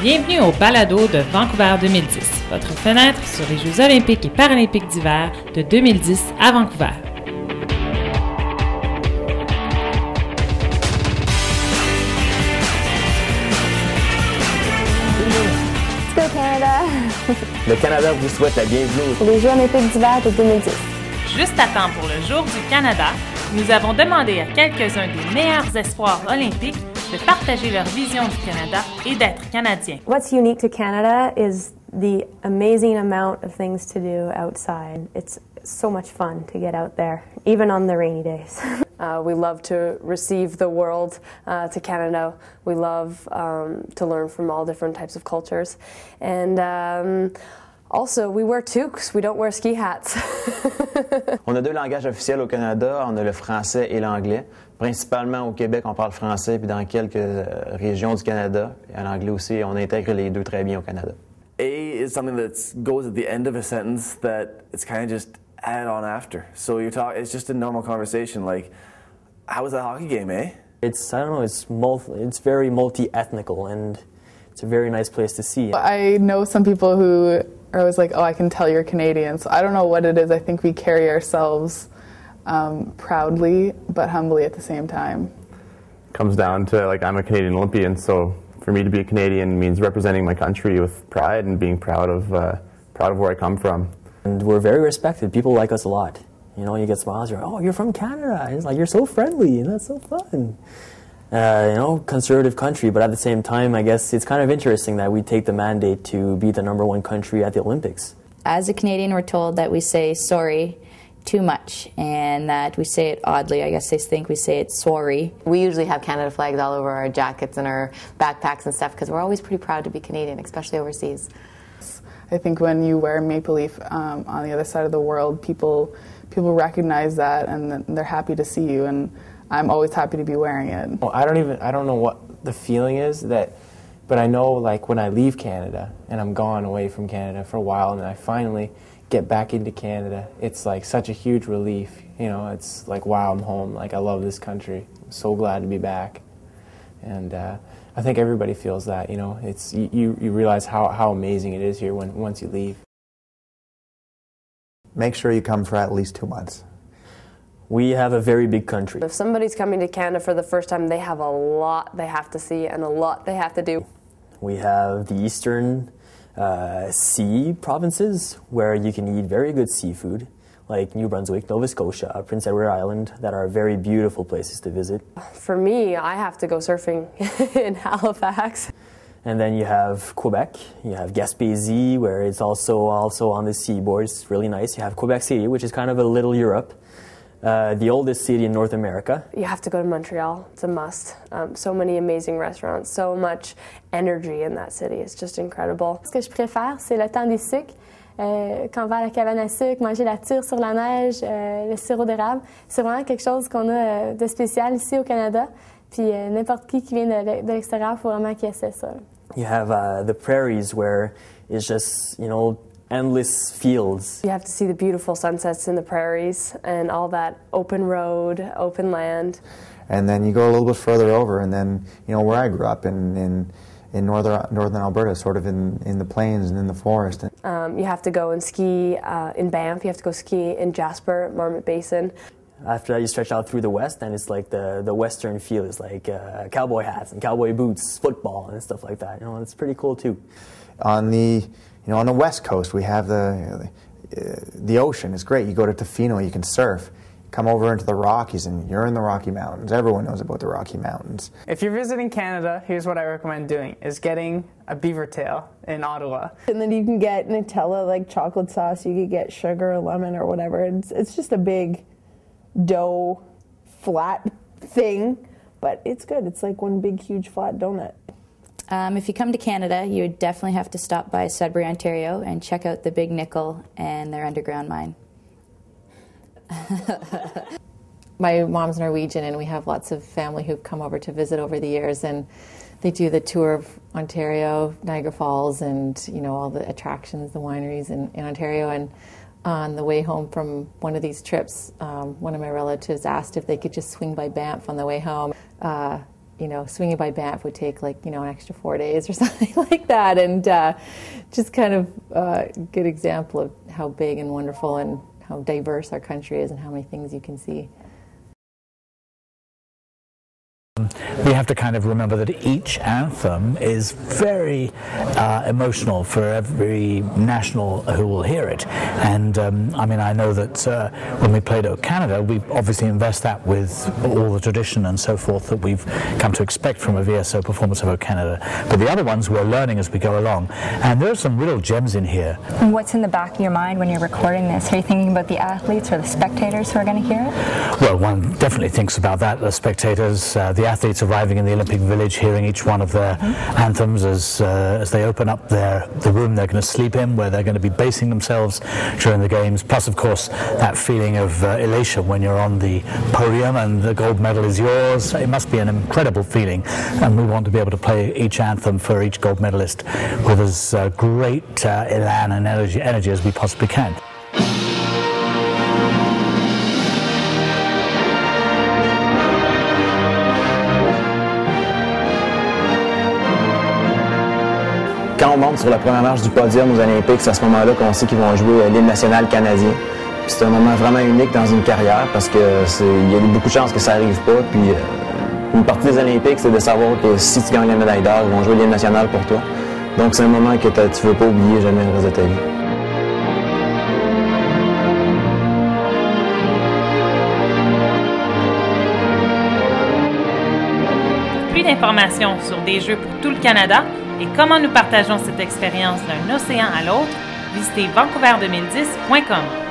Bienvenue au Balado de Vancouver 2010, votre fenêtre sur les Jeux olympiques et paralympiques d'hiver de 2010 à Vancouver. Go Canada! Le Canada vous souhaite la bienvenue Pour les Jeux olympiques d'hiver de 2010. Juste à temps pour le Jour du Canada, nous avons demandé à quelques-uns des meilleurs espoirs olympiques de partager leur vision du Canada et d'être Canadiens. What's unique to Canada is the amazing amount of things to do outside. It's so much fun to get out there, even on the rainy days. We love to receive the world to Canada. We love to learn from all different types of cultures. And also, we wear toques. We don't wear ski hats. On a deux langages officiels au Canada, on a le français et l'anglais. Principalement au Québec, on parle français, puis dans quelques régions du Canada, et en anglais aussi, on intègre les deux très bien au Canada. A is something that goes at the end of a sentence that it's kind of just added on after. So it's just a normal conversation like, how was that hockey game, eh? It's very multi-ethnical, and it's a very nice place to see. I know some people who are always like, oh, I can tell you're Canadian. So I don't know what it is. I think we carry ourselves proudly but humbly at the same time. Comes down to, like, I'm a Canadian Olympian, so for me to be a Canadian means representing my country with pride and being proud of where I come from. And we're very respected. People like us a lot. You know, you get smiles, you're like, oh, you're from Canada. And it's like, you're so friendly, and that's so fun. Conservative country, but at the same time, I guess it's kind of interesting that we take the mandate to be the number one country at the Olympics. As a Canadian, we're told that we say sorry too much, and that we say it oddly. I guess they think we say it sorry. We usually have Canada flags all over our jackets and our backpacks and stuff because we're always pretty proud to be Canadian, especially overseas. I think when you wear maple leaf on the other side of the world, people recognize that, and they're happy to see you, and I'm always happy to be wearing it. Well, I don't know what the feeling is, but I know, like, when I leave Canada and I'm gone away from Canada for a while and I finally get back into Canada, it's like such a huge relief. You know, it's like, wow, I'm home. Like, I love this country. I'm so glad to be back. And I think everybody feels that, you know. It's you realize how amazing it is here once you leave. Make sure you come for at least 2 months. We have a very big country. If somebody's coming to Canada for the first time, they have a lot they have to see and a lot they have to do. We have the eastern sea provinces where you can eat very good seafood, like New Brunswick, Nova Scotia, Prince Edward Island, that are very beautiful places to visit. For me, I have to go surfing in Halifax. And then you have Quebec, you have Gaspésie, where it's also on the seaboard. It's really nice. You have Quebec City, which is kind of a little Europe. The oldest city in North America. You have to go to Montreal. It's a must. So many amazing restaurants, so much energy in that city. It's just incredible. Ce que je préfère, c'est le temps des sucres. Quand on va à la cabane à sucre, manger la tire sur la neige, le sirop d'érable. C'est vraiment quelque chose qu'on a de spécial ici au Canada. Puis n'importe qui vient de l'extérieur, il faut vraiment qu'il essaie ça. You have the prairies where it's just, endless fields. You have to see the beautiful sunsets in the prairies and all that open road, open land. And then you go a little bit further over, and then, where I grew up in northern Alberta, sort of in the plains and in the forest. You have to go and ski in Banff. You have to go ski in Jasper, Marmot Basin. After that, you stretch out through the west, and it's like the western feel is like cowboy hats and cowboy boots, football and stuff like that. It's pretty cool too. On the west coast, we have the ocean. It's great. You go to Tofino, you can surf. Come over into the Rockies, and you're in the Rocky Mountains. Everyone knows about the Rocky Mountains. If you're visiting Canada, here's what I recommend doing, is getting a beaver tail in Ottawa. And then you can get Nutella, like chocolate sauce. You could get sugar or lemon or whatever. It's just a big dough, flat thing, but it's good. It's like one big, huge, flat donut. If you come to Canada, you would definitely have to stop by Sudbury, Ontario, and check out the Big Nickel and their underground mine. My mom's Norwegian, and we have lots of family who've come over to visit over the years, and they do the tour of Ontario, Niagara Falls, and all the attractions, the wineries in Ontario. And on the way home from one of these trips, one of my relatives asked if they could just swing by Banff on the way home. swinging by Banff would take like, an extra 4 days or something like that. And just kind of a good example of how big and wonderful and how diverse our country is and how many things you can see. We have to kind of remember that each anthem is very emotional for every national who will hear it. And I know that when we played at Canada, we obviously invest that with all the tradition and so forth that we've come to expect from a VSO performance of O Canada. But the other ones we're learning as we go along. And there are some real gems in here. And what's in the back of your mind when you're recording this? Are you thinking about the athletes or the spectators who are going to hear it? Well, one definitely thinks about that, the spectators, the athletes arriving in the Olympic Village, hearing each one of their anthems as they open up the room they're going to sleep in, where they're going to be basing themselves during the games. Plus, of course, that feeling of elation when you're on the podium and the gold medal is yours. It must be an incredible feeling, and we want to be able to play each anthem for each gold medalist with as great elan and energy as we possibly can. Quand on monte sur la première marche du podium aux Olympiques, c'est à ce moment-là qu'on sait qu'ils vont jouer l'hymne national canadien. Puis c'est un moment vraiment unique dans une carrière parce qu'il y a beaucoup de chances que ça n'arrive pas. Puis une partie des Olympiques, c'est de savoir que si tu gagnes la médaille d'or, ils vont jouer l'hymne national pour toi. Donc c'est un moment que tu ne veux pas oublier jamais le reste de ta vie. Pour plus d'informations sur des jeux pour tout le Canada et comment nous partageons cette expérience d'un océan à l'autre, visitez vancouver2010.com.